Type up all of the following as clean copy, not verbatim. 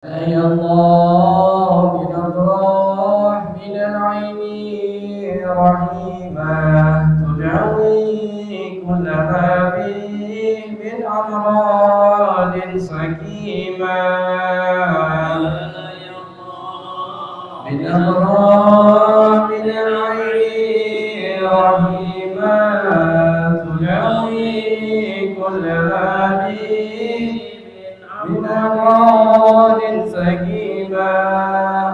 أي الله بنظرة من العين رحيما تداوي كل ما فيه من أمراض سكيما بنظرة من العين رحيما تداوي كل ما فيه من أمراض سكيما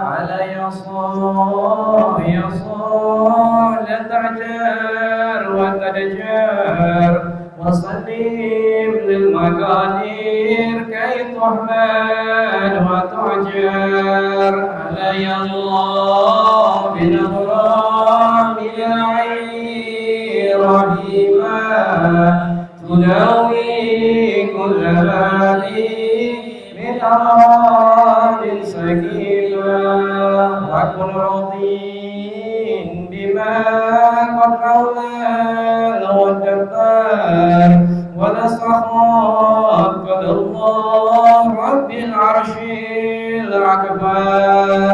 علي صاح لا تعجر وتدجر وسلم للمقادير كي تحمل وتعجر علي الله بنظرة من العين رحيما تداوي كل ما من أمراض سكيما وكن راضين بما قد حولنا والجبار ونسخط قد الله رب العرش الأكبر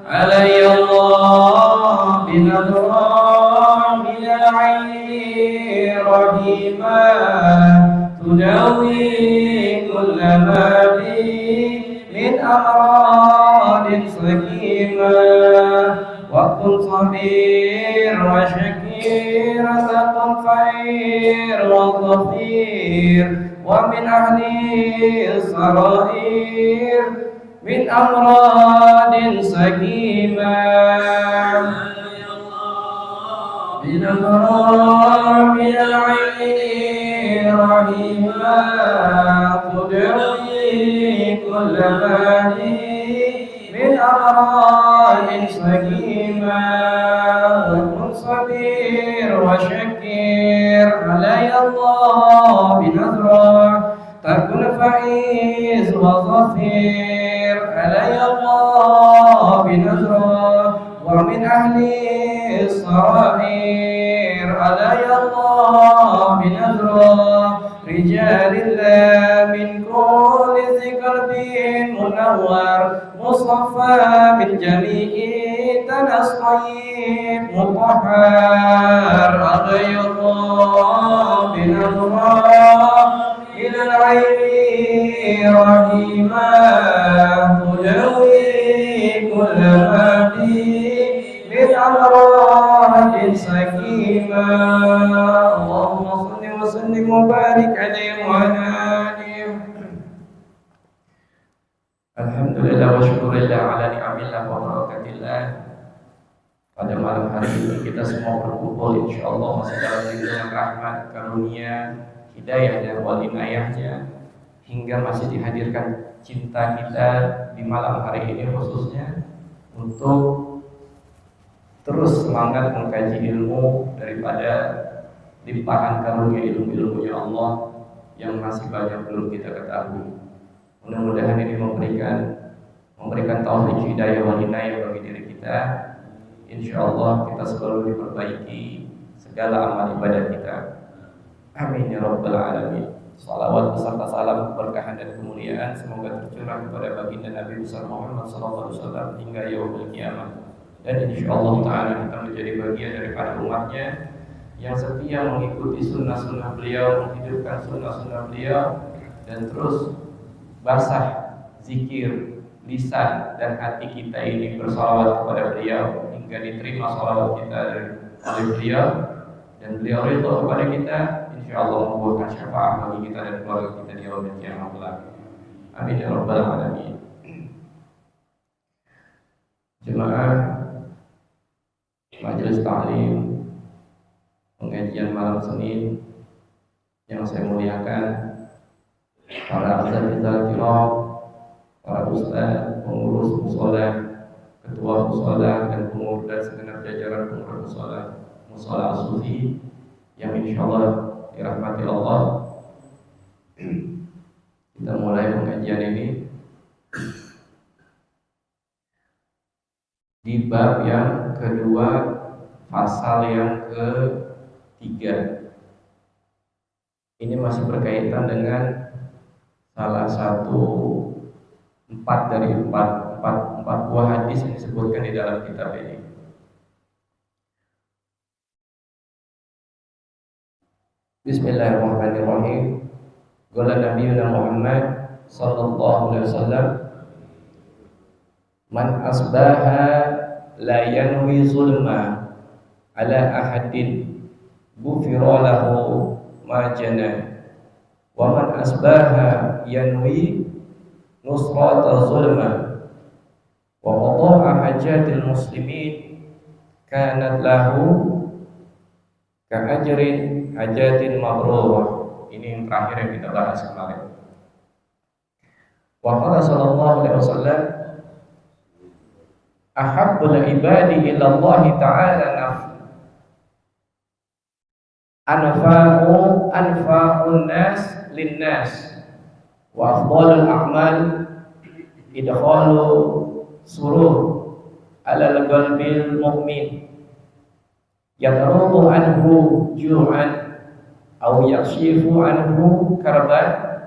علي الله بنظرة من العين رحيما تداوي كل ما من أمراض سكيما وكن صبير وشكير تكن خير وظفير ومن أهل السرائر من أمراض سكيما من أمراض من العين رحيما تدعي كل ما من أمراض سكيما وكن صبير وشكير علي الله بنظرة تكن فعيز وظفير علي الله بنظرة ومن أهل الصرائر علي الله بنظرة رجال الله من كل ذي قلب منور مصطفى من جميع تنصيب مطهر علي الله بنظرة إلى العين رحيما تداوي كل ما فيه من أمراض سكيما اللهم صل وسلم وبارك عليه وعلى آله. Alhamdulillah wa syukurillah ala ni'amillah wa barakatillah. Pada malam hari ini kita semua berkumpul insyaallah masih dalam lindungan rahmat karunia hidayah dan wal inayahnya, hingga masih dihadirkan cinta kita di malam hari ini khususnya untuk terus semangat mengkaji ilmu daripada limpahan karunia ilmu-ilmunya Allah yang masih banyak belum kita ketahui. Mudah-mudahan ini memberikan taufik hidayah wal inayah bagi diri kita. Insyaallah kita selalu diperbaiki segala amal ibadah kita. Amin ya rabbal alamin. Salawat beserta salam keberkahan dan kemuliaan semoga tercurah kepada baginda Nabi besar Muhammad sallallahu alaihi wasallam hingga yaumul kiamat. Dan insyaallah taala kita menjadi bagian daripada umatnya yang setia mengikuti sunnah-sunnah beliau, menghidupkan sunnah-sunnah beliau, dan terus basah zikir lisan dan hati kita ini bersalawat kepada beliau hingga diterima salawat kita oleh beliau dan beliau ridha kepada kita, insyaallah membuahkan syafaat bagi kita dan keluarga kita di yaumul kiamat kelak. Amin ya rabbal alamin. Jemaah majelis ta'lim pengajian malam Senin yang saya muliakan, para asatidzatul kiram, para ustaz, pengurus mushola, ketua mushola dan pengurus dan segenap jajaran pengurus mushola As-Sufi yang insyaallah dirahmati Allah. Kita mulai pengajian ini di bab yang kedua, pasal yang ketiga. Ini masih berkaitan dengan salah satu empat buah hadis yang disebutkan di dalam kitab ini. Bismillahirrahmanirrahim. Qala Nabiyuna Muhammad sallallahu alaihi wasallam, man asbaha la yanwi zulma ala ahadin ghufira lahu ma jana, wa man asbaha yanwi nusrata zulma wa qada'a hajatil muslimin kanat lahu ka'ajrin hajatin mabrurah. Ini yang terakhir yang kita bahas kemarin. Wa qala sallallahu alaihi wasallam, ahabbul ibadi ila Allah ta'ala anfa'un nas linnas wa afdalul a'mal idkhalu surur ala qalbil mu'min yadrubu anhu ju'an aw yakshifu anhu karban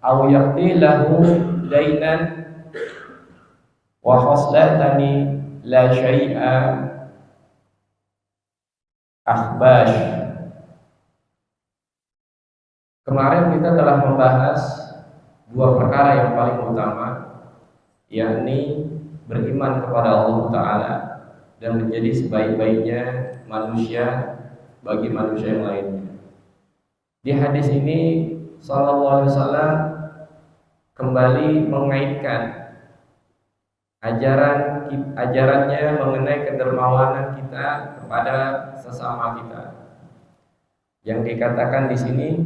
aw yaqdi lahu dainan wa khoslatani la syai'a akhbash. Kemarin kita telah membahas dua perkara yang paling utama, yakni beriman kepada Allah Ta'ala dan menjadi sebaik-baiknya manusia bagi manusia yang lainnya. Di hadis ini sallallahu alaihi wasallam kembali mengaitkan ajarannya mengenai kedermawanan kita kepada sesama kita. Yang dikatakan di sini,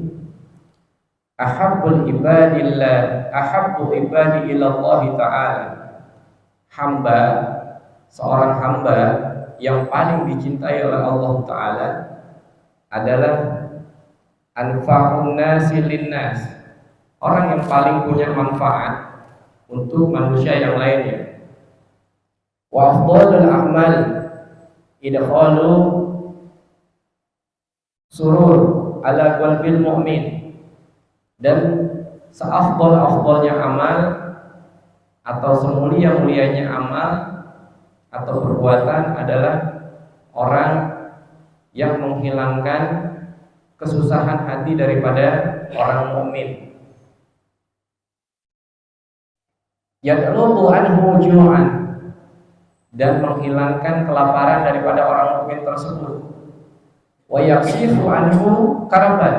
ahabbu ibadi ilallah ta'ala. Hamba, seorang hamba yang paling dicintai oleh Allah Ta'ala adalah anfa'un nasi linnas, orang yang paling punya manfaat untuk manusia yang lainnya. Wa afdalul a'mal idkhalu surur ala qalbil mu'min, dan seafdal-afdalnya amal atau semulia-mulianya amal atau perbuatan adalah orang yang menghilangkan kesusahan hati daripada orang mukmin. Yadrubu anhu ju'an, dan menghilangkan kelaparan daripada orang mukmin tersebut. Wa yaksifu anhu karaban,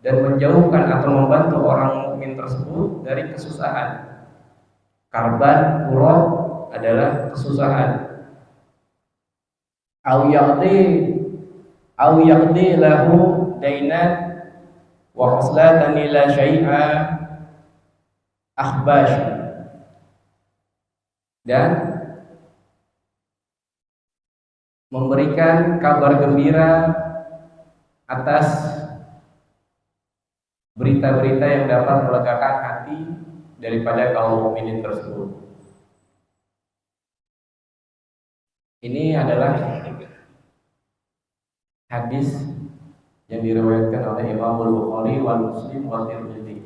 dan menjauhkan atau membantu orang mukmin tersebut dari kesusahan. Karban, kurab adalah kesusahan. Au yaqdi lahu dainan wa khaslatan la syai'a akhbash, dan memberikan kabar gembira atas berita-berita yang dapat melegakan hati daripada kaum mukminin tersebut. Ini adalah hadis yang diriwayatkan oleh Imam Al-Bukhari wal Muslim wa Tirmidzi.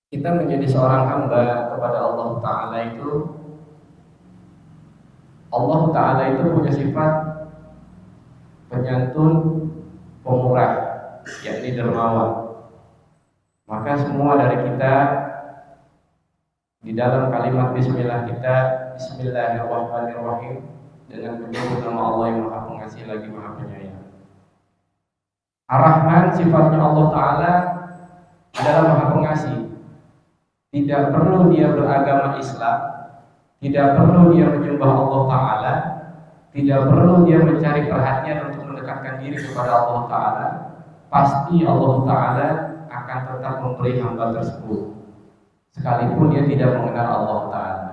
Kita menjadi seorang hamba kepada Allah Ta'ala itu, Allah Ta'ala itu punya sifat penyantun, pemurah, yakni dermawan. Maka semua dari kita di dalam kalimat bismillah kita, Bismillahirrahmanirrahim, dengan menyebut nama Allah yang Maha Pengasih lagi Maha Penyayang. Ar-Rahman, sifatnya Allah Ta'ala adalah Maha Pengasih. Tidak perlu dia beragama Islam, tidak perlu dia menyembah Allah Ta'ala, tidak perlu dia mencari perhatian untuk mendekatkan diri kepada Allah Ta'ala. Pasti Allah Ta'ala akan tetap memberi hamba tersebut, sekalipun dia tidak mengenal Allah Ta'ala.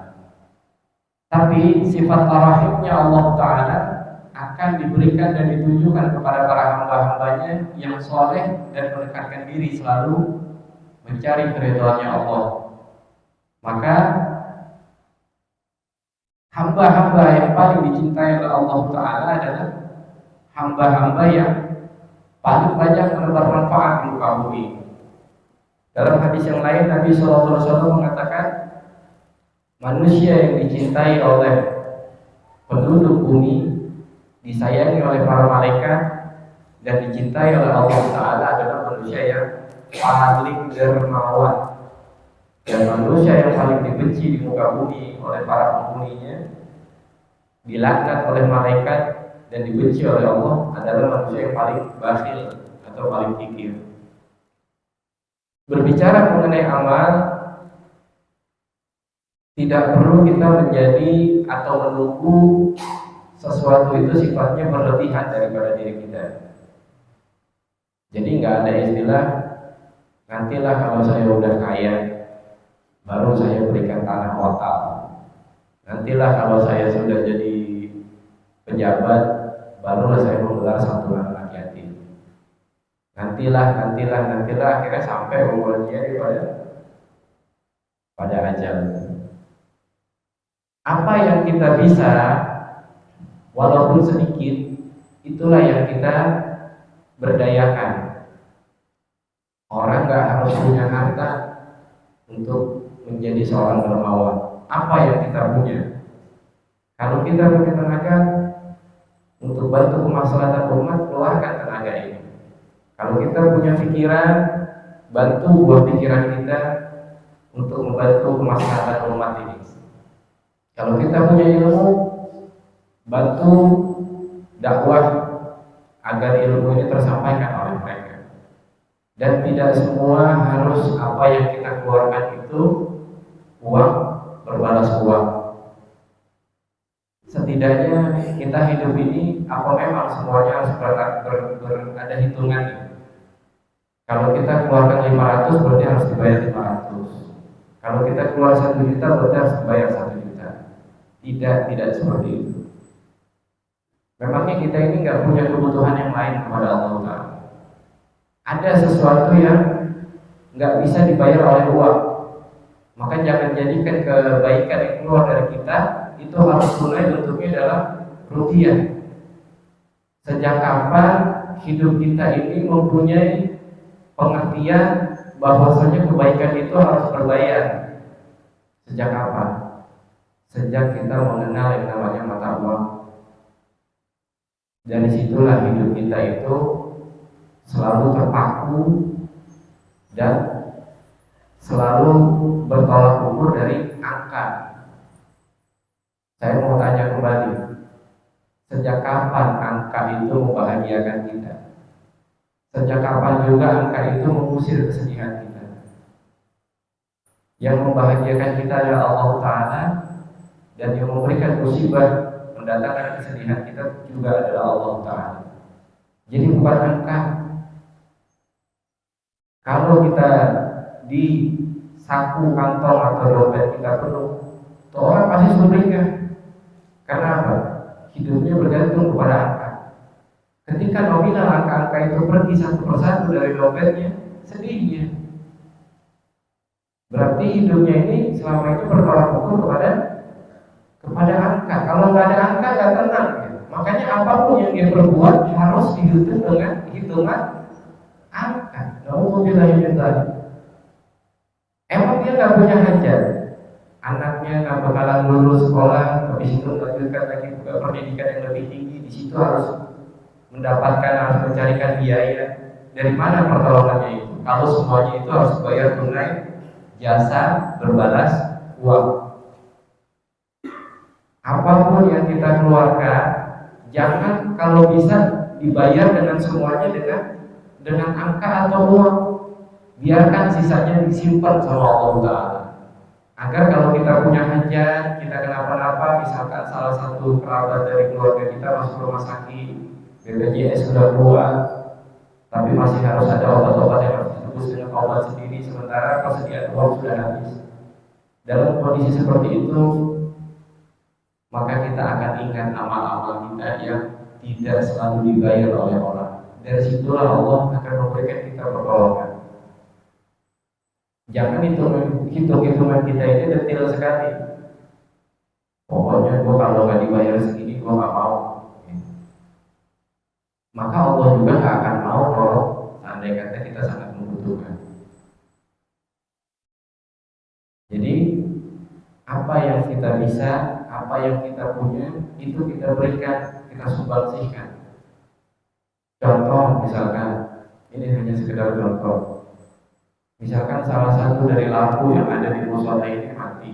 Tapi sifat ar-rahimnya Allah Ta'ala akan diberikan dan ditujukan kepada para hamba-hambanya yang soleh dan mendekatkan diri selalu mencari keridhaannya Allah. Maka hamba-hamba yang paling dicintai oleh Allah Ta'ala adalah hamba-hamba yang paling banyak menebar manfaat di muka bumi. Dalam hadis yang lain Nabi SAW mengatakan, manusia yang dicintai oleh penduduk bumi, disayangi oleh para malaikat, dan dicintai oleh Allah Ta'ala adalah manusia yang paling dermawan. Dan manusia yang paling dibenci di muka bumi oleh para penghuninya, dilaknat oleh malaikat dan dibenci oleh Allah adalah manusia yang paling bakhil atau paling kikir. Berbicara mengenai amal, tidak perlu kita menjadi atau menunggu sesuatu itu sifatnya berlebihan daripada diri kita. Jadi nggak ada istilah nantilah kalau saya udah kaya baru saya berikan tanah wakaf. Nantilah kalau saya sudah jadi pejabat barulah saya menggelar santunan anak yatim. Nantilah akhirnya sampai umurnya pada ajal. Apa yang kita bisa walaupun sedikit, itulah yang kita berdayakan. Orang gak harus punya harta untuk menjadi seorang dermawan. Apa yang kita punya? Kalau kita punya tenaga untuk bantu kemaslahatan umat, keluarkan tenaga ini. Kalau kita punya pikiran, bantu buat pikiran kita untuk membantu kemaslahatan umat ini. Kalau kita punya ilmu, bantu dakwah agar ilmu ini tersampaikan oleh mereka. Dan tidak semua harus apa yang kita keluarkan itu uang berbalas uang. Setidaknya kita hidup ini apa memang semuanya harus ada hitungannya. Kalau kita keluarkan 500 berarti harus dibayar 500. Kalau kita keluar 1 juta berarti harus dibayar 1 juta. Tidak seperti itu. Memangnya kita ini nggak punya kebutuhan yang lain kepada Allah Ta'ala. Ada sesuatu yang nggak bisa dibayar oleh uang. Maka jangan jadikan kebaikan yang keluar dari kita itu harus mulai bentuknya dalam rupiah. Sejak kapan hidup kita ini mempunyai pengertian bahwasanya kebaikan itu harus berbayar? Sejak kapan? Sejak kita mengenal yang namanya mata uang. Dari situlah hidup kita itu selalu terpaku dan selalu bertolak ukur dari angka. Saya mau tanya kembali, sejak kapan angka itu membahagiakan kita? Sejak kapan juga angka itu mengusir kesedihan kita? Yang membahagiakan kita adalah Allah Ta'ala, dan yang memberikan musibah mendatangkan kesedihan kita juga adalah Allah Ta'ala. Jadi bukan angka. Kalau kita di saku kantong atau dompet kita penuh, tuh orang pasti sumringah. Karena apa? Hidupnya bergantung kepada angka. Ketika nominal angka-angka itu pergi satu persatu dari dompetnya, sedih dia. Berarti hidupnya ini selama itu bertolak ukur kepada angka. Kalau nggak ada angka nggak tenang. Gitu. Makanya apapun yang dia perbuat harus dihitung dengan hitungan angka. Emang dia nggak punya hajat, anaknya nggak bakalan lulus sekolah, habis itu melanjutkan lagi pendidikan yang lebih tinggi, di situ harus mencarikan biaya. Dari mana pertolongannya itu? Kalau semuanya itu harus bayar tunai, jasa berbalas uang. Apapun yang kita keluarkan, jangan kalau bisa dibayar dengan semuanya dengan angka atau uang. Biarkan sisanya disimpan sama Allah Ta'ala. Agar kalau kita punya hajat, kita kenapa-napa, misalkan salah satu kerabat dari keluarga kita masuk rumah sakit, BPJS sudah keluar, tapi masih harus ada obat-obat yang harus ditebus dengan obat sendiri, sementara persediaan uang sudah habis. Dalam kondisi seperti itu, maka kita akan ingat amal-amal kita yang tidak selalu dibayar oleh orang. Dari situlah Allah akan memberikan kita pertolongan. Jangan hitung-hitungan kita ini detail sekali. Pokoknya gua kalau nggak dibayar segini gua nggak mau. Maka Allah juga nggak akan mau kalau seandainya kita sangat membutuhkan. Jadi apa yang kita bisa, apa yang kita punya, itu kita berikan, kita sumbangsikan. Contoh misalkan, ini hanya sekedar contoh. Misalkan salah satu dari lampu yang ada di musola ini mati.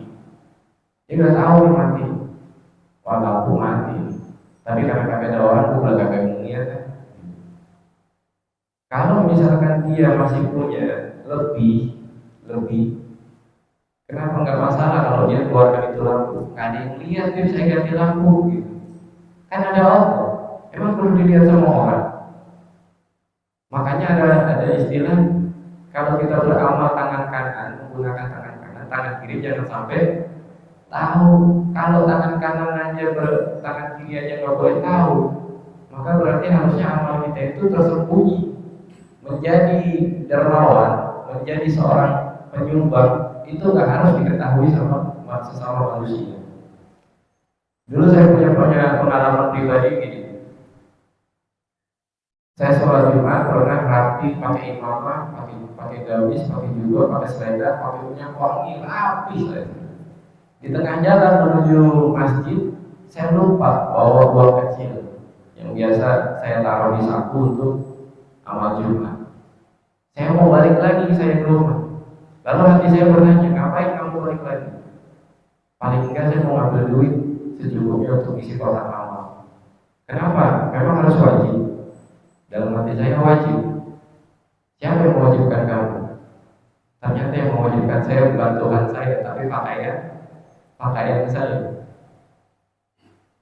Dia nggak tahu nih mati. Wah, lampu mati. Tapi karena kagak ada orang, gue udah kagak ngeliat. Kalau misalkan dia masih punya lebih, kenapa nggak masalah kalau dia keluarkan itu lampu? Nggak ada yang lihat, dia bisa ganti lampu gitu. Kan ada Allah. Emang perlu dilihat semua orang. Makanya ada istilah, kalau kita beramal tangan kanan, menggunakan tangan kanan, tangan kiri jangan sampai tahu. Kalau tangan kanan aja tangan kiri aja nggak boleh tahu, maka berarti harusnya amal kita itu tersembunyi. Menjadi dermawan, menjadi seorang penyumbang itu nggak harus diketahui sama sesama manusia. Dulu saya punya pengalaman pribadi gini. Saya sholat Jumat pernah rapi pakai imamah, pakai gamis, pakai jubah, pakai selendang, pakai minyak wangi, rapi saya. Di tengah jalan menuju masjid, saya lupa bawa uang kecil yang biasa saya taruh di saku untuk amal Jumat. Saya mau balik lagi, saya ke rumah. Lalu hati saya bertanya, ngapain kamu balik lagi? Paling enggak saya mau ngambil duit secukupnya untuk isi kotak amal. Kenapa? Memang harus wajib. Dalam hati saya wajib. Siapa yang mewajibkan kamu? Ternyata yang mewajibkan saya bukan Tuhan saya, tapi pakaian saya.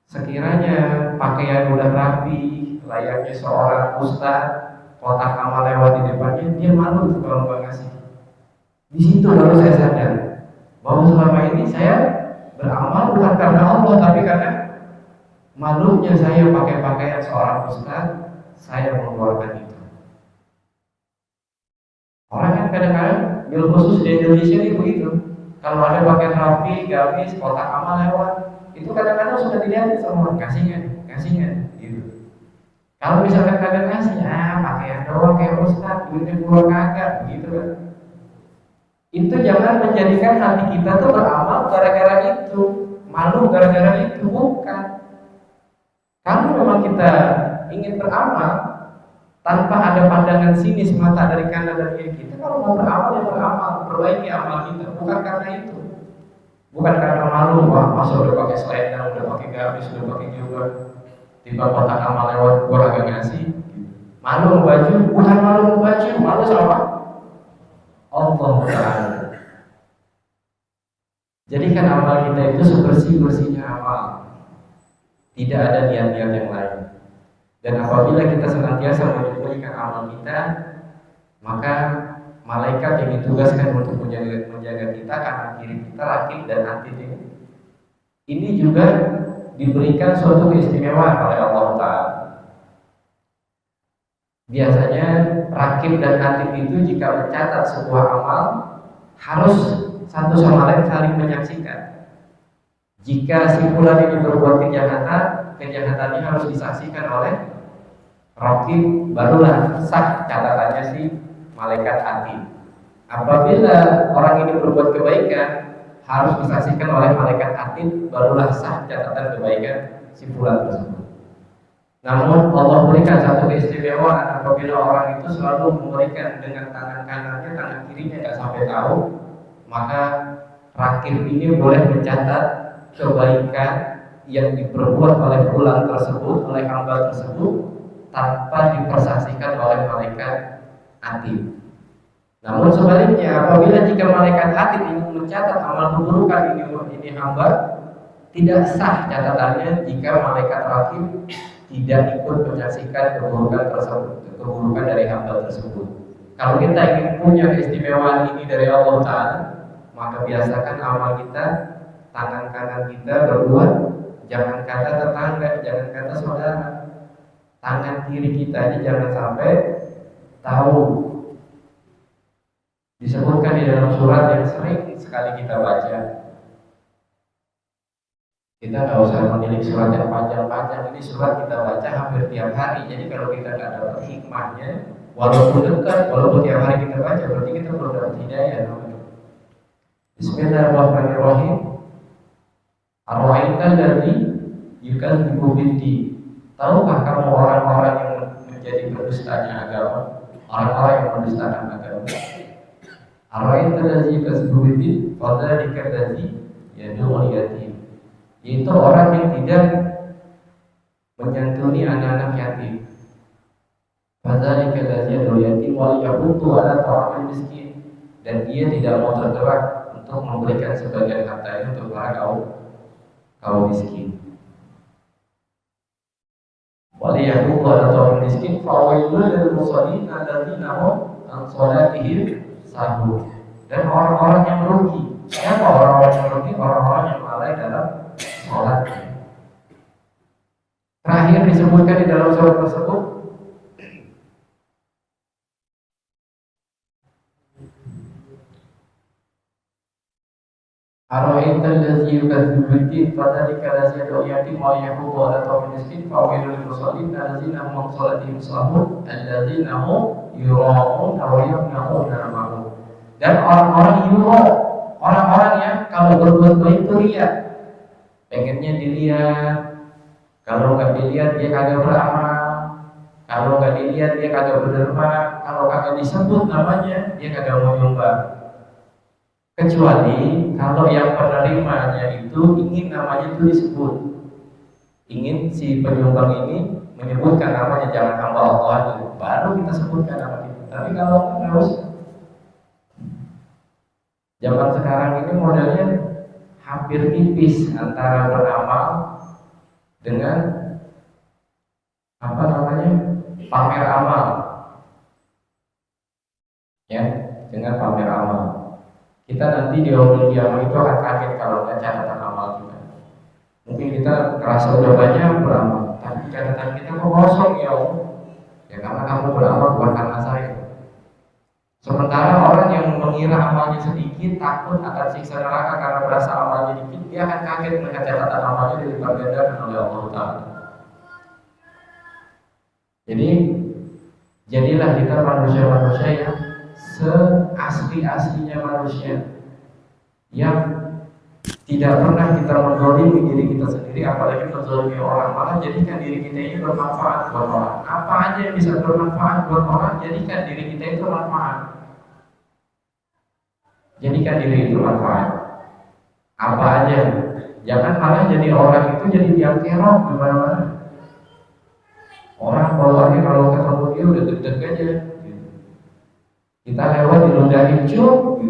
Sekiranya pakaian udah rapi, layaknya seorang ustaz, kotak amal lewat di depannya, dia malu tuh kalau nggak ngasih. Di situ baru saya sadar bahwa selama ini saya beramal bukan karena Allah, tapi karena malunya saya pakai pakaian seorang ustaz, saya mengeluarkan itu. Orang kan kadang-kadang bil khusus di Indonesia ini begitu. Kalau ada pakaian rapi, gamis, kotak amal lewat, itu kadang-kadang sudah dilihat sama orang, kasihnya, gitu. Kalau misalkan kagak ngasih, pakaian doang kayak ustaz, duitnya keluar kagak, gitu kan. Itu jangan menjadikan hati kita tuh beramal gara-gara itu, malu gara-gara itu, bukan. Kalau memang kita ingin beramal tanpa ada pandangan sinis mata dari kanan dan kiri kita, kalau mau beramal ya beramal, perbaiki amal kita, bukan karena itu, bukan karena malu. Wah, masa udah pakai selendang, udah pakai gamis, udah pakai jubah, tiba kotak amal lewat gua agak ngasih, malu baju, bukan malu baju, malu sama Allah Ta'ala. Jadikan amal kita itu sebersih-bersihnya amal, tidak ada niat-niat yang lain. Dan apabila kita senantiasa menyembunyikan amal kita, maka malaikat yang ditugaskan untuk menjaga kita kanan kiri kita, rakib dan atid ini juga diberikan suatu keistimewaan oleh Allah Ta'ala. Biasanya rakib dan atid itu jika mencatat sebuah amal harus satu sama lain saling menyaksikan. Jika si fulan ini berbuat kejahatannya harus disaksikan oleh rakib, barulah sah catatannya si malaikat atid. Apabila orang ini berbuat kebaikan harus disaksikan oleh malaikat atid, barulah sah catatan kebaikan si fulan tersebut. Namun Allah berikan satu keistimewaan apabila orang itu selalu memberikan dengan tangan kanannya, tangan kirinya tidak sampai tahu, maka rakib ini boleh mencatat kebaikan yang diperbuat oleh fulan tersebut, oleh hamba tersebut, tanpa dipersaksikan oleh malaikat atid. Namun sebaliknya, apabila jika malaikat atid ini mencatat amal keburukan ini hamba, tidak sah catatannya jika malaikat rakib tidak ikut menyaksikan keburukan tersebut, keburukan dari hamba tersebut. Kalau kita ingin punya keistimewaan ini dari Allah Ta'ala, maka biasakan amal kita, tangan kanan kita berbuat, jangan kata tetangga, jangan kata saudara, tangan kiri kita aja jangan sampai tahu. Disebutkan di dalam surat yang sering sekali kita baca. Kita nggak usah memilih surat yang panjang-panjang, ini surat kita baca hampir tiap hari. Jadi kalau kita nggak dapat hikmahnya, walaupun dekat, walaupun tiap hari kita baca, berarti kita belum dapat hidayah. Bismillahirrahmanirrahim. Ar-ra'aita allazi yukadzibu bid-din. Tahukah kamu orang-orang yang menjadi pendustanya agama, orang-orang yang mendustakan agama? Ar-ra'aita allazi yukadzibu bid-din, fadzalika allazi yad'ul yatim. Yaitu orang yang tidak menyantuni anak-anak yatim. Fadzalika allazi yad'ul yatim wa yahuddu 'ala ta'amil miskin. Dan dia tidak mau tergerak untuk memberikan sebagian harta itu untuk para kaum miskin. Waliyahuddu 'ala ta'amil miskin fawailul lil musallin alladzina hum an shalatihim sahun. Dan orang-orang yang merugi. Siapa orang-orang yang merugi? Orang-orang yang lalai dalam sholatnya. Terakhir disebutkan di dalam surat tersebut, Ar-ra'aita allazi yukadzibu bid-din fadzalika allazi yad'u yatim wa yahuddu 'ala ta'amil miskin fawailul lil musallin alladzina hum an shalatihim sahun alladzina hum yura'una wa yamna'una al-ma'ruf. Dan orang-orang yura, orang-orang yang kalau berbuat baik itu riya, pengennya dilihat. Kalau nggak dilihat dia kagak beramal, kalau nggak dilihat dia kagak berderma, kalau kagak disebut namanya dia kagak mau nyumbang. Kecuali kalau yang penerimanya itu ingin namanya itu disebut, ingin si penyumbang ini menyebutkan namanya, jangan hamba Allah itu, baru kita sebutkan nama itu. Tapi kalau harus zaman sekarang ini modelnya hampir tipis antara beramal dengan pamer amal, ya, dengan pamer amal. Kita nanti di yaumul qiyamah itu akan kaget kalau nggak catatan amal kita. Mungkin kita kerasa udah banyak beramal, tapi catatan kita kok kosong ya Allah. Ya karena kamu beramal bukan karena saya. Sementara orang yang mengira amalnya sedikit, takut akan siksa neraka karena berasa amalnya dikit, dia akan kaget melihat catatan amalnya dilipat gandakan oleh Allah Ta'ala. Jadi jadilah kita manusia-manusia yang seasli-aslinya manusia, yang tidak pernah kita menzalimi diri kita sendiri, apalagi menzalimi orang. Malah jadikan diri kita ini bermanfaat buat orang. Apa aja yang bisa bermanfaat buat orang, jadikan diri kita itu manfaat. Jadikan diri itu manfaat. Apa aja. Jangan malah jadi orang itu jadi tiang kerok di mana-mana. Orang bawaannya kalau ketemu dia udah deg-deg aja. Kita lewat dilundahin cuk,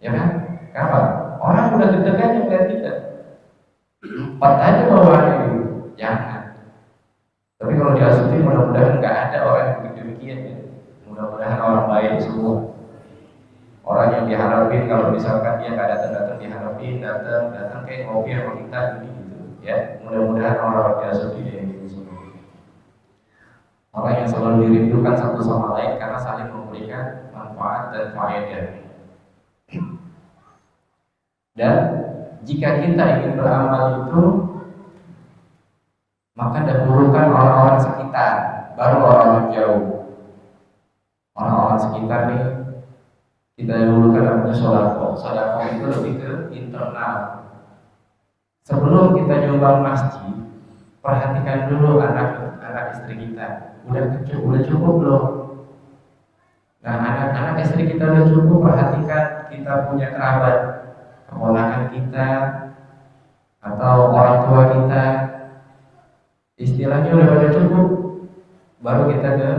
ya kan? Kenapa? Orang udah deg-degan yang lihat kita. Empat aja bawaannya gitu. Jangan. Tapi kalau diasuti mudah-mudahan nggak ada orang yang demikian ya. Mudah-mudahan orang baik semua. Orang yang diharapin kalau misalkan dia nggak datang-datang diharapin datang kayak ngopi sama kita gitu, ya. Mudah-mudahan orang-orang diasuti dia gitu semua. Orang yang selalu dirindukan satu sama lain karena saling memberikan manfaat dan faedah. Dan jika kita ingin beramal itu, maka dahulukan orang-orang sekitar, baru orang jauh. Orang-orang sekitar nih kita dahulukan namanya sholako. Sholako itu lebih ke internal. Sebelum kita nyumbang masjid, perhatikan dulu anak istri kita. Udah cukup belum? Nah, anak-anak istri kita udah cukup, perhatikan kita punya kerabat, keponakan kita atau orang tua kita, istilahnya udah pada cukup, baru kita ke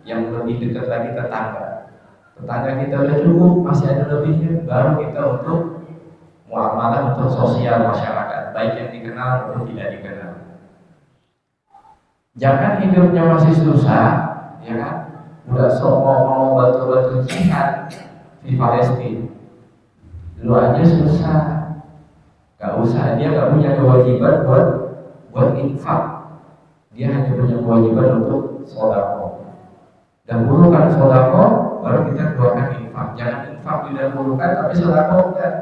yang lebih dekat lagi, tetangga kita udah cukup, masih ada lebihnya, baru kita untuk muamalah, untuk sosial masyarakat, baik yang dikenal maupun tidak dikenal. Jangan hidupnya masih susah, ya kan? Udah sok mau batu-batu jihad di Palestina, lu aja susah, gak usah. Dia gak punya kewajiban buat infak, dia hanya punya kewajiban untuk sodako. Dahulukan sodako, baru kita keluarkan infak. Jangan infak didahulukan, tapi sodako enggak.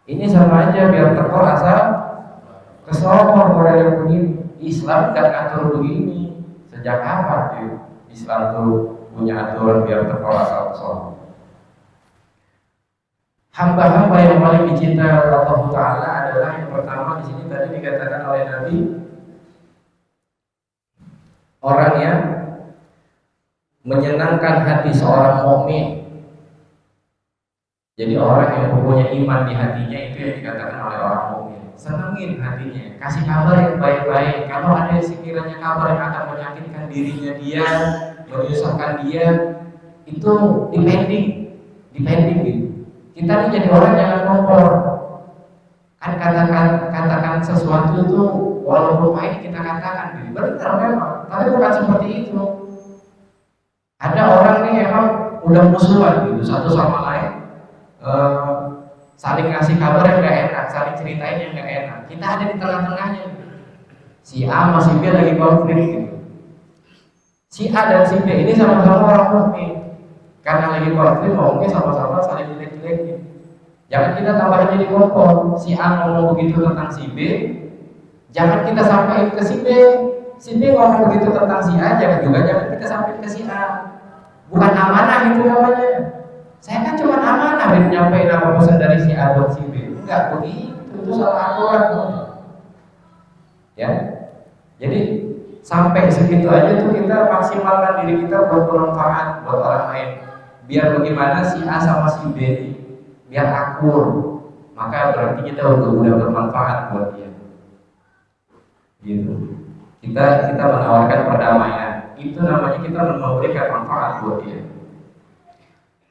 Ini sama aja, biar tekor asal kesombong orang yang begini. Islam gak ngatur begini. Sejak kapan tuh Islam tuh punya aturan biar tekor asal kesombong? hamba-hamba yang paling dicintai oleh Allah Taala adalah yang pertama di sini tadi dikatakan oleh Nabi, orang yang menyenangkan hati seorang mukmin. Jadi orang yang mempunyai iman di hatinya itu yang dikatakan oleh orang mukmin. Senengin hatinya, kasih kabar yang baik-baik. Kalau ada sekiranya kabar yang akan menyakitkan dirinya dia, menyusahkan dia, itu dipending gitu. Kita ini jadi orang jangan kompor. Kan katakan sesuatu itu walaupun pahit kita katakan gitu. Benar memang, tapi bukan seperti itu. Ada orang nih emang udah musuhan gitu satu sama lain, saling ngasih kabar yang gak enak, saling ceritain yang gak enak. Kita ada di tengah-tengahnya. Si A sama si B lagi konflik gitu. Si A dan si B ini sama-sama orang mukmin. Karena lagi konflik ngomongnya sama-sama saling jelek-jelekin. Jangan kita tambah jadi kompor. Si A ngomong begitu tentang si B, jangan kita sampaikan ke si B. Si B ngomong begitu tentang si A, jangan kita sampaikan ke si A. Bukan amanah itu namanya. Saya kan cuma amanah menyampaikan apa pesan dari si A buat si B. Enggak begitu, itu salah aturan. Ya, jadi sampai segitu aja tuh kita maksimalkan diri kita buat bermanfaat buat orang lain. Biar bagaimana si A sama si B biar akur, maka berarti kita udah bermanfaat buat dia. Gitu. Kita menawarkan perdamaian, itu namanya kita memberikan manfaat buat dia.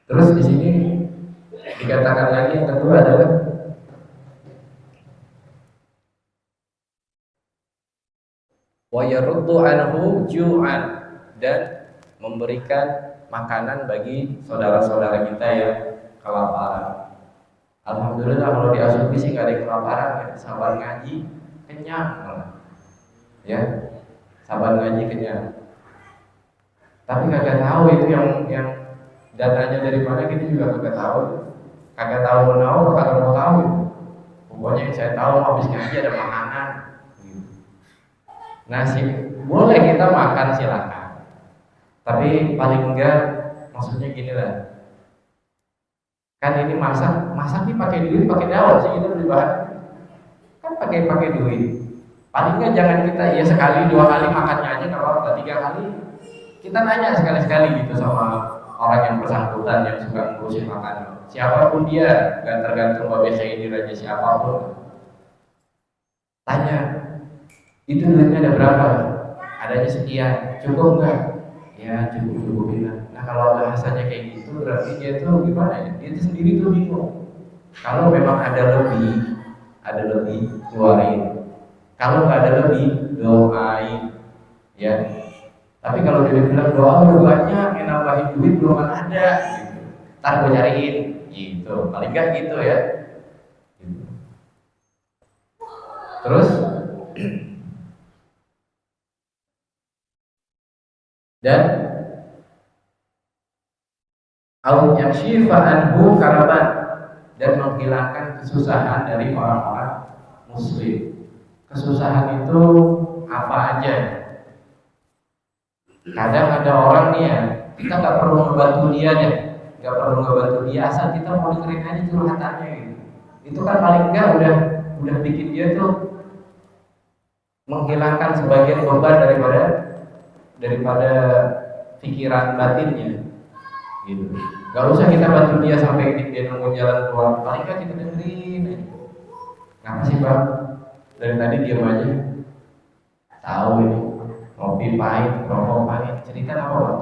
Terus di sini dikatakan lagi yang kedua adalah wa yaruddu anhu ju'an, dan memberikan makanan bagi saudara-saudara kita yang kelaparan. Alhamdulillah kalau di Asupi sih nggak ada yang kelaparan, ya. Sabar ngaji kenyang malah. Ya, sabar ngaji kenyang. Tapi kagak tahu itu yang datanya dari mana, kita juga kagak tahu. Kagak tahu menahu, kagak mau tahu. Pokoknya yang saya tahu habis ngaji ada makanan. Nasi boleh kita makan silakan. Tapi paling enggak maksudnya gini lah. Kan ini masak nih pakai duit, pakai daun sih kita beli bahan. Kan pakai duit. Paling enggak jangan kita ya sekali 2 kali makannya aja enggak apa-apa, 3 kali. Kita nanya sekali-sekali gitu sama orang yang bersangkutan yang suka ngurusin makanan. Siapapun dia, enggak tergantung Babe Syaidir aja siapapun. Tanya, itu duitnya ada berapa? Adanya sekian, cukup enggak? Ya cukup bilang. Nah kalau bahasanya kayak gitu berarti dia tuh gimana ya? Dia tuh sendiri tuh bingung. Kalau memang ada lebih keluarin. Kalau nggak ada lebih doain, ya. Tapi kalau dia bilang doa udah banyak, yang nambahin duit belum ada, gitu. Ntar gue cariin, gitu. Paling nggak gitu ya. Gitu. Terus dan au yakshifa anhu karaban, dan menghilangkan kesusahan dari orang-orang muslim. Kesusahan itu apa aja? Kadang ada orang nih ya, kita nggak perlu ngebantu dia deh, asal kita mau dengerin aja curhatannya gitu. Itu kan paling enggak udah bikin dia tuh menghilangkan sebagian beban daripada pikiran batinnya gitu. Gak usah kita bantu dia sampai dia nunggu jalan keluar, paling gak kita dengerin aja. Ngapa sih bang? Dari tadi diam aja. Tahu ini kopi pahit, rokok pahit, cerita apa bang?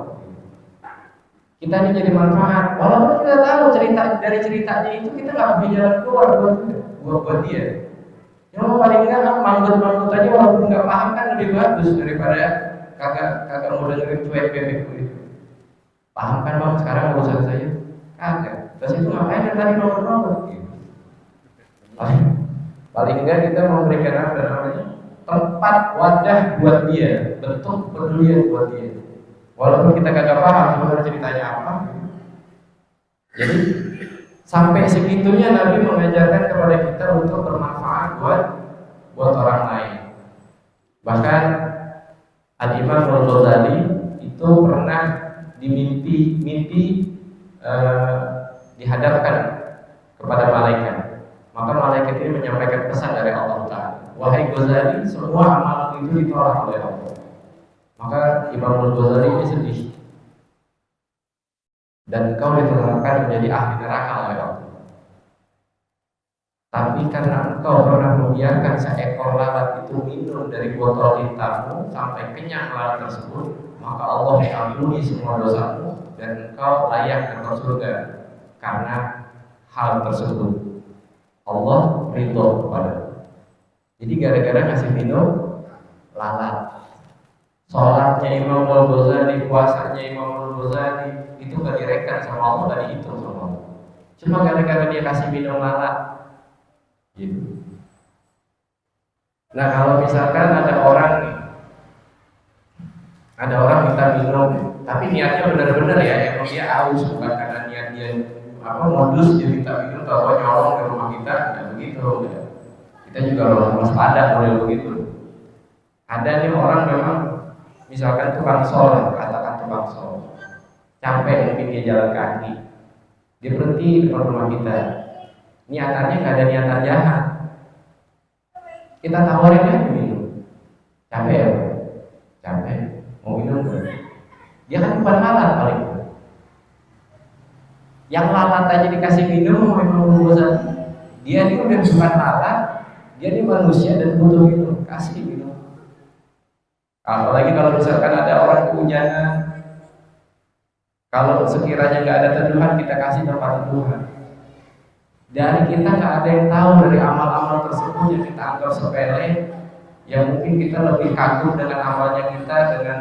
Kita ini jadi manfaat. Walaupun kita tahu dari ceritanya itu kita nggak punya jalan keluar buat dia. Cuma paling enggak manggut aja walaupun nggak paham kan lebih bagus daripada kagak mau dengerin cuek bebek gitu. Paham kan bang sekarang urusan saya? Kagak. Terus itu ngapain yang tadi nomor gitu. Paling enggak kita memberikan apa namanya tempat wadah buat dia, bentuk pedulian buat dia. Walaupun kita kagak paham sebenarnya ceritanya apa. Jadi sampai segitunya Nabi mengajarkan kepada kita untuk bermanfaat buat orang lain. Bahkan Al-Imam Al-Ghazali itu pernah mimpi dihadapkan kepada malaikat. Maka malaikat ini menyampaikan pesan dari Allah Ta'ala, wahai Ghazali, semua amalmu itu ditolak oleh Allah. Maka Imam Al-Ghazali ini sedih, dan kau ditetapkan menjadi ahli neraka oleh Allah. Tapi karena engkau pernah membiarkan seekor lalat itu minum dari botol hitammu sampai kenyang lalat tersebut, maka Allah mengampuni semua dosamu dan engkau layak ke surga karena hal tersebut. Allah ridho kepada. Jadi gara-gara ngasih minum lalat, sholatnya Imam Al-Ghazali, puasanya Imam Al-Ghazali itu gak direkan sama Allah, gak dihitung sama Allah. Cuma gara-gara dia kasih minum lalat gitu. Nah kalau misalkan ada orang minta minum, tapi niatnya benar-benar ya, emang dia haus, bukan karena niat dia modus dia minta minum atau nyolong ke rumah kita, nggak begitu ya. Kita juga harus waspada model begitu. Ada nih orang memang misalkan tukang sol, katakan tukang sol, capek mungkin dia jalan kaki, dia berhenti di depan rumah kita. Niatannya nggak ada niatan jahat, kita tawarin aja minum. Capek ya? Capek, mau minum kan? Dia kan bukan lalat paling. Yang lalat aja dikasih minum memang bosan. Dia ini udah bukan lalat, dia ini manusia dan butuh minum, kasih minum. Apalagi kalau misalkan ada orang kehujanan, kalau sekiranya nggak ada teduhan, kita kasih tempat teduhan. Dari kita nggak ada yang tahu dari amal-amal tersebut yang kita anggap sepele, yang mungkin kita lebih kagum dengan amalnya kita, dengan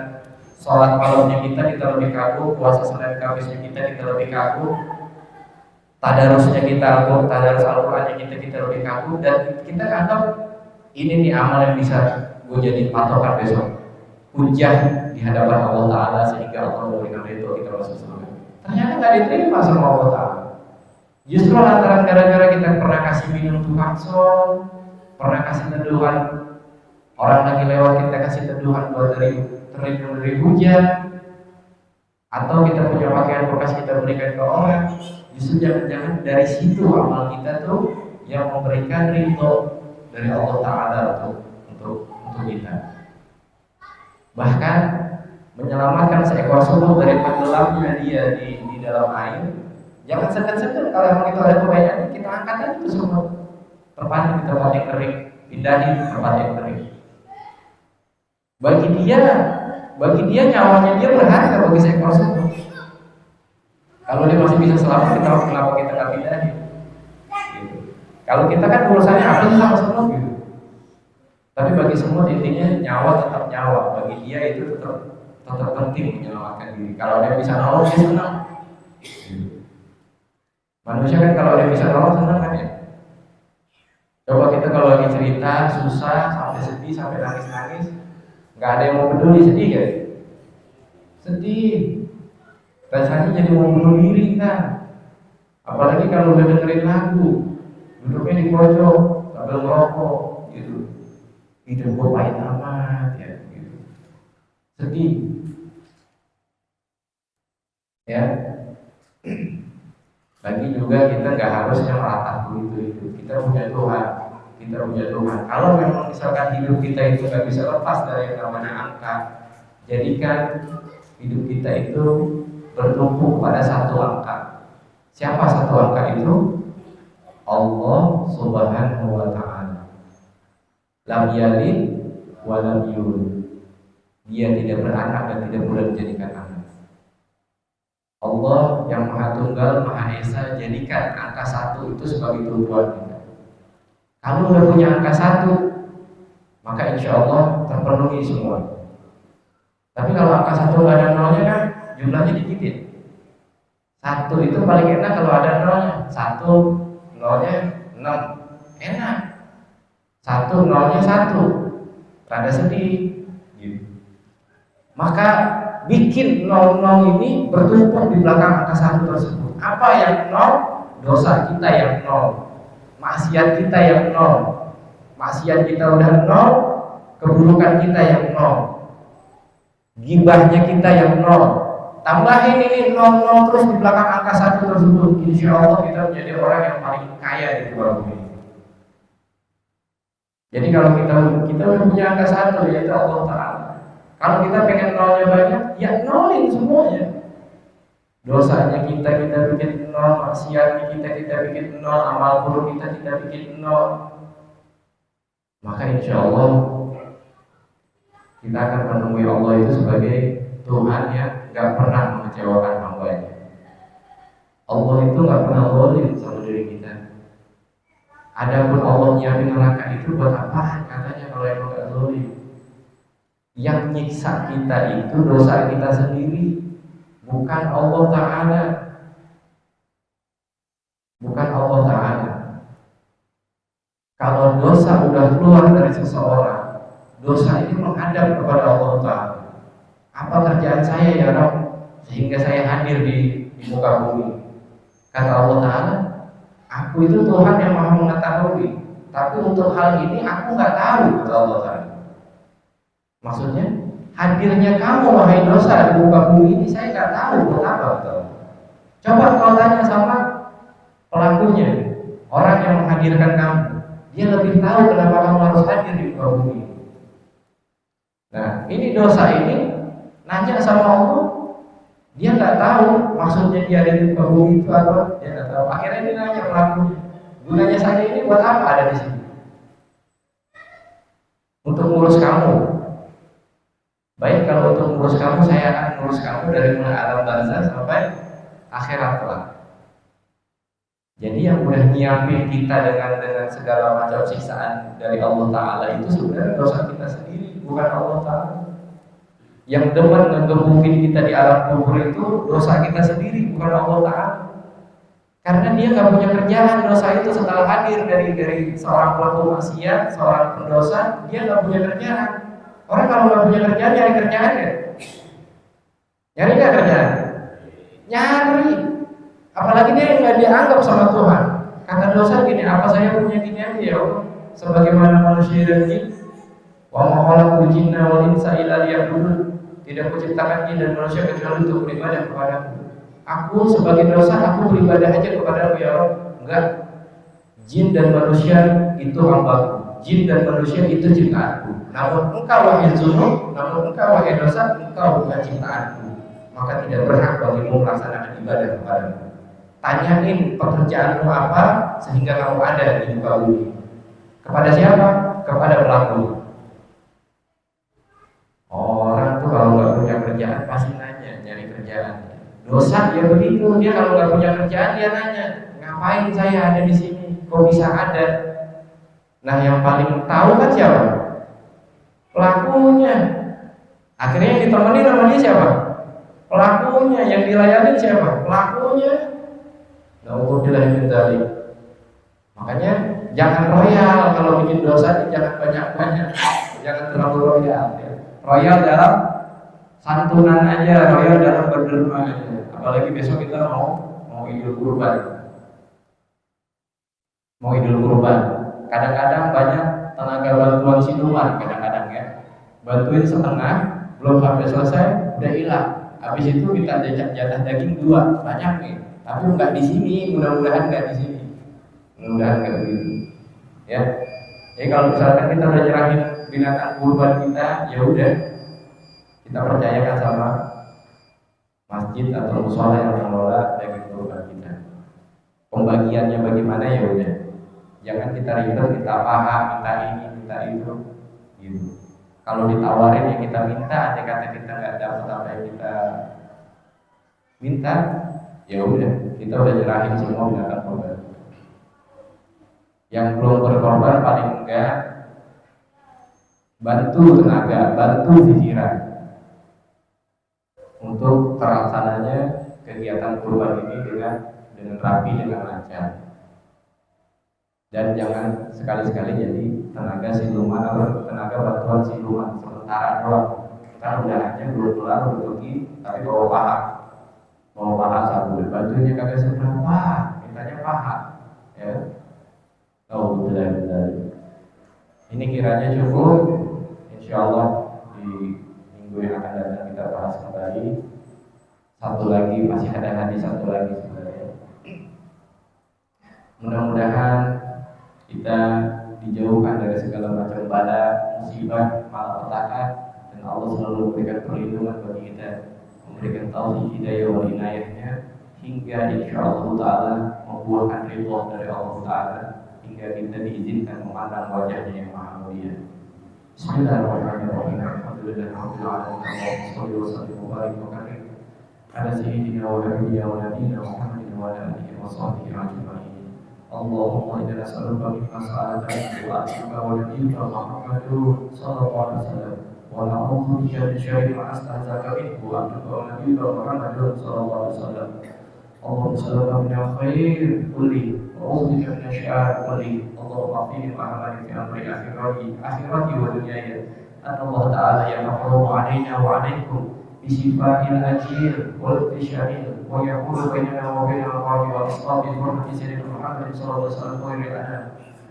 sholat malamnya kita lebih kagum, puasa Senin Kamisnya kita lebih kagum, tadarusnya kita, tadarus Al-Qurannya kita lebih kagum, dan kita anggap ini nih amal yang bisa gue jadi patokan besok, hujah di hadapan Allah Ta'ala sehingga Allah memberikan itu kita masuk surga. Ternyata nggak diterima sama Allah Ta'ala. Justru lantaran gara-gara kita pernah kasih minum tukang sol, pernah kasih teduhan, orang lagi lewat kita kasih teduhan buat terlindung dari hujan, atau kita punya pakaian bekas kita berikan ke orang, justru jangan-jangan dari situ amal kita tuh yang memberikan ridho dari Allah Ta'ala untuk kita. Bahkan menyelamatkan seekor semut dari tenggelamnya dia di dalam air. Jangan segan-segan kalau emang itu ada kebaikan, kita angkat aja itu semua, terpandang di tempat yang kering, pindahin ke tempat yang kering. Bagi dia nyawanya dia berharga bagi seekor semut. Kalau dia masih bisa selamat, kenapa kita nggak pindahin? Gitu. Kalau kita kan urusannya apa sih sama semut gitu. Tapi bagi semut intinya nyawa tetap nyawa, bagi dia itu tetap penting menyelamatkan diri. Kalau dia bisa nolong dia senang. Gitu. Manusia kan kalau dia bisa nolong senang kan ya. Coba kita kalau lagi cerita susah sampai sedih sampai nangis-nangis, nggak ada yang mau peduli, sedih kan? Sedih, rasanya jadi mau bunuh diri kan. Apalagi kalau udah dengerin lagu, duduknya di pojok sambil ngerokok gitu, hidup gue pahit amat ya gitu. Sedih ya. Lagi juga kita nggak harusnya meratap itu. Kita punya Tuhan. Kalau memang misalkan hidup kita itu nggak bisa lepas dari yang namanya angka, jadikan hidup kita itu bertumpu pada satu angka. Siapa satu angka itu? Allah Subhanahu wa Ta'ala. Lam yalid wa lam yulad. Dia tidak beranak dan tidak boleh dijadikan anak. Allah yang Maha Tunggal, Maha Esa, jadikan angka 1 itu sebagai tujuan kita. Kalau udah punya angka 1, maka insya Allah terpenuhi semua. Tapi kalau angka 1 nggak ada nolnya kan jumlahnya dikit ya. 1 itu paling enak kalau ada nolnya. 1 nolnya 6, enak. 1 nolnya 1, rada sedih gitu. Maka bikin 00 ini bertumpuk di belakang angka 1 tersebut. Apa yang 0? Dosa kita yang 0, maksiat kita yang 0. Maksiat kita udah 0, keburukan kita yang 0, gibahnya kita yang 0, tambahin ini nol terus di belakang angka 1 tersebut, insya Allah kita menjadi orang yang paling kaya di muka bumi. Jadi kalau kita punya angka 1 yaitu Allah Ta'ala. Kalau kita pengen nolnya banyak, ya nolin semuanya. Dosanya kita bikin nol, maksiatnya kita bikin nol, amal buruk kita bikin nol. Maka insya Allah kita akan menemui Allah itu sebagai Tuhan yang gak pernah mengecewakan hambanya. Allah itu gak pernah zalim sama diri kita. Adapun Allah nyiapin neraka itu buat apa? Katanya kalau emang gak zalim. Yang nyiksa kita itu dosa kita sendiri, bukan Allah Ta'ala. Bukan Allah Ta'ala. Kalau dosa udah keluar dari seseorang, dosa ini menghadap kepada Allah Ta'ala. Apa kerjaan saya ya Rabb sehingga saya hadir di muka bumi? Kata Allah Ta'ala, aku itu Tuhan yang maha mengetahui, tapi untuk hal ini aku gak tahu, kata Allah Ta'ala. Maksudnya, hadirnya kamu wahai dosa di muka bumi ini saya gak tahu buat apa, kata Allah. Coba kau tanya sama pelakunya, orang yang menghadirkan kamu, dia lebih tahu kenapa kamu harus hadir di muka bumi. Nah, ini dosa ini nanya sama Allah, dia nggak tahu maksudnya dia ada di muka bumi itu apa, dia nggak tahu. Akhirnya dia nanya pelakunya, gunanya saya ini buat apa ada di sini? Untuk ngurus kamu. Baik, kalau untuk ngurus kamu, saya akan ngurus kamu dari mulai alam barzah sampai akhirat kelak. Jadi yang udah nyiapin kita dengan segala macam siksaan dari Allah Ta'ala itu sebenarnya dosa kita sendiri, bukan Allah Ta'ala. Yang demen ngegebukin kita di alam kubur itu dosa kita sendiri, bukan Allah Ta'ala. Karena dia nggak punya kerjaan, dosa itu setelah hadir dari seorang pelaku maksiat, seorang pendosa, dia nggak punya kerjaan. Orang kalau nggak punya kerjaan, nyari kerjaan ya? Nyari nggak kerjaan? Nyari. Apalagi dia nggak dianggap sama Tuhan. Kata dosa gini, apa saya punya gini aja ya Allah? Sebagaimana manusia dan jin, wa ma khalaqul jinna wal insa illa liya'budun. Tidak kuciptakan jin dan manusia kecuali untuk beribadah kepadaku. Aku sebagai dosa, aku beribadah aja kepadamu ya Allah. Enggak. Jin dan manusia itu hambaku. Jin dan manusia itu ciptaanku. Namun engkau wahai dzunub, namun engkau wahai dosa, engkau bukan ciptaanku. Maka tidak berhak bagimu melaksanakan ibadah kepadamu. Tanyain pekerjaanmu apa sehingga kamu ada di muka bumi. Kepada siapa? Kepada pelaku. Orang tuh kalau nggak punya kerjaan pasti nanya, nyari kerjaan. Dosa ya begitu, dia kalau nggak punya kerjaan dia nanya, ngapain saya ada di sini? Kok bisa ada? Nah yang paling tahu kan siapa? Pelakunya. Akhirnya yang ditemani sama dia siapa? Pelakunya. Yang dilayani siapa? Pelakunya. Nauzubillah min dzalik. Makanya jangan royal kalau bikin dosa, jangan banyak-banyak. Jangan terlalu royal ya. Royal dalam santunan aja, royal dalam berderma aja. Apalagi besok kita mau Idul Kurban. Mau Idul Kurban. Kadang-kadang banyak tenaga bantuan siluman, kadang-kadang ya. Bantuin setengah, belum sampai selesai udah hilang. Habis itu minta jatah daging 2, banyak nih. Tapi nggak di sini, mudah-mudahan nggak di sini. Mudah-mudahan nggak begitu. Ya. Jadi kalau misalkan kita udah nyerahin binatang kurban kita, ya udah kita percayakan sama masjid atau mushola yang mengelola daging kurban kita. Pembagiannya bagaimana ya udah. Jangan kita ribet, kita paham, minta ini, minta itu, gitu. Kalau ditawarin ya kita minta, andai kata kita nggak dapat apa yang kita minta, ya udah, kita udah nyerahin semua binatang kurban. Yang belum berkorban paling enggak bantu tenaga, bantu pikiran untuk terlaksananya kegiatan kurban ini dengan rapi, dengan lancar. Dan jangan sekali-sekali jadi tenaga siluman atau tenaga bantuan siluman sementara doang. Kita udah aja belum kelar pergi, tapi bawa paha sabun, bantunya kagak seberapa, mintanya paha, ya. Tahu betul. Ini kiranya cukup. Insya Allah di minggu yang akan datang kita bahas kembali. Satu lagi, masih ada hadis satu lagi sebenarnya. Mudah-mudahan kita dijauhkan dari segala macam bala, musibah, malapetaka, dan Allah selalu memberikan perlindungan bagi kita, memberikan taufik hidayah wal inayahnya, hingga insyaallah taala membuahkan ridha dari Allah taala, hingga kita diizinkan memandang wajahnya yang maha mulia. Bismillahirrahmanirrahim. Alhamdulillahirabbil alamin. Allahumma shalli wa sallim wa barik wa karim ala sayyidina wa habibina wa nabiyina Muhammadin wa ala alihi wa sahbihi ajma'in. Allahumma inna nas'aluka min mas'alati wa atuka wa nabiyyika Muhammadun sallallahu alaihi wasallam wa na'udzu bika min syarri ma astahzaka minhu wa atuka wa nabiyyika Muhammadun sallallahu alaihi wasallam. Allahumma sallallahu min al-khair kulli wa a'udzu bika min asy-syarri kulli. Allahumma qini wa ahmani fi amri akhirati wa dunyaya. Allah ta'ala yaqulu 'alaina wa 'alaikum بشفاء الأجير والبشرين ويقول بيننا وبين القوم وأصحاب الحرمة سيدنا محمد صلى الله عليه وسلم خير الأنام.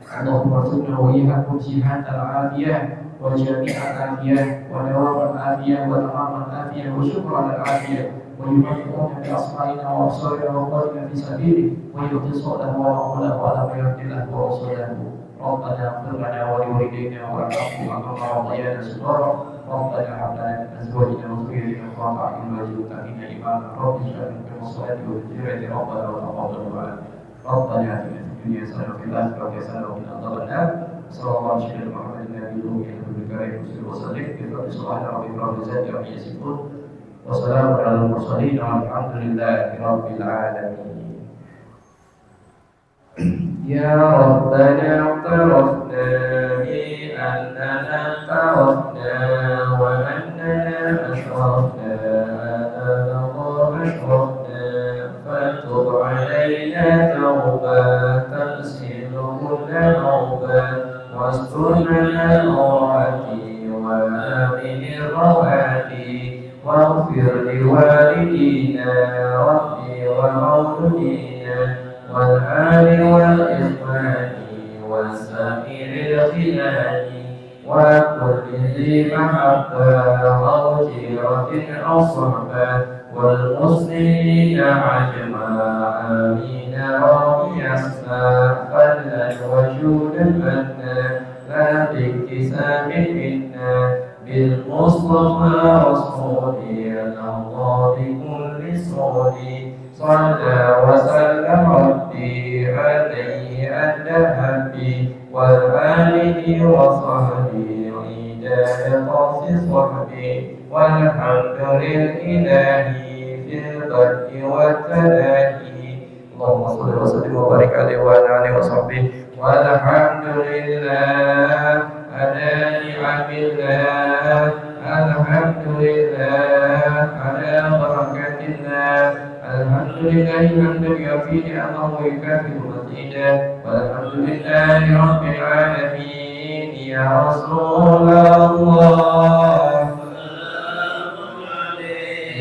اللهم ارزقنا وإياكم صحة العافية وجميع العافية ودوام العافية وتمام العافية وشكر على العافية ويمتعنا بأسمائنا وأبصارنا وقواتنا في سبيله ويؤتي صوته ومقوله ولا يهدي له ورسوله. ربنا اغفر لنا ولوالدينا وارحمهم كما ربيانا صغارا. ربنا هب لنا من ازواجنا وذريتنا قرة اعين واجعلنا اماما. رب اجعلنا مقيم الصلاة والذكر ربنا وتقبل دعاءنا. ربنا اتنا في الدنيا حسنة وفي الآخرة حسنة وقنا عذاب النار. صلى الله عليه وسلم محمد النبي الأمي الكريم وصحبه وسلم بفضل سبحان ربك رب العزة عما يصفون وسلام على المرسلين والحمد لله رب العالمين. يا ربنا اعترفنا بأننا اعترفنا وأننا أشرفنا أمام الله أشرفنا فتب علينا توبة تغسل كل نوبة واسترنا العورات وآمن الرواتي واغفر لوالدينا ربي ومولودينا والآل والإخوان والسائر الخلان وكل ذي محبة أو جيرة أو صحبة والمسلمين عجما آمين ربي أسماء فلا وجود منا لا باكتساب منا بالمصطفى رسولي الله بكل صولي صلى وسلم ربي عليه أنت هبي والآله وصحبه عيدا قاص صحبي والحمد لله في البر والتلاهي. اللهم صل وسلم وبارك عليه وعلى آله وصحبه والحمد لله على نعم الله. الحمد لله على بركة الله. الحمد لله حمدا يكفي نعمه ويكافئ مزيدا. والحمد لله رب العالمين. يا رسول الله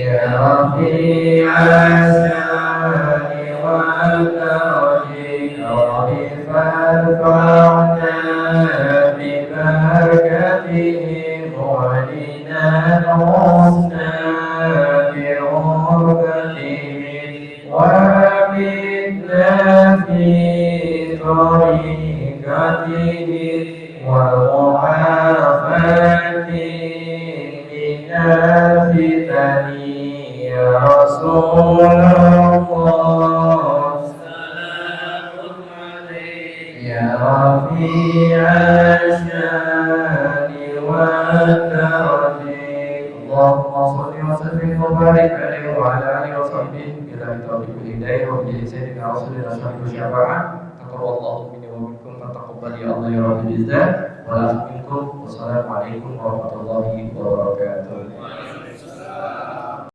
يا رفيع الشان والدرج ربي فارفعنا ببركتهم ولنا الحسنى بعربتهم وبدنا في طريقته ومعافاة من الفتن. يا رسول الله يا رفيع الشان والدرج. اللهم صل وسلم وبارك عليه وعلى اله وصحبه الى توفيق الهدايه وبجاه سيدنا رسولنا صاحب الشفاعه. تقبل الله مني ومنكم فتقبل يا الله يا رب العزه ولا منكم. والسلام عليكم ورحمه الله وبركاته.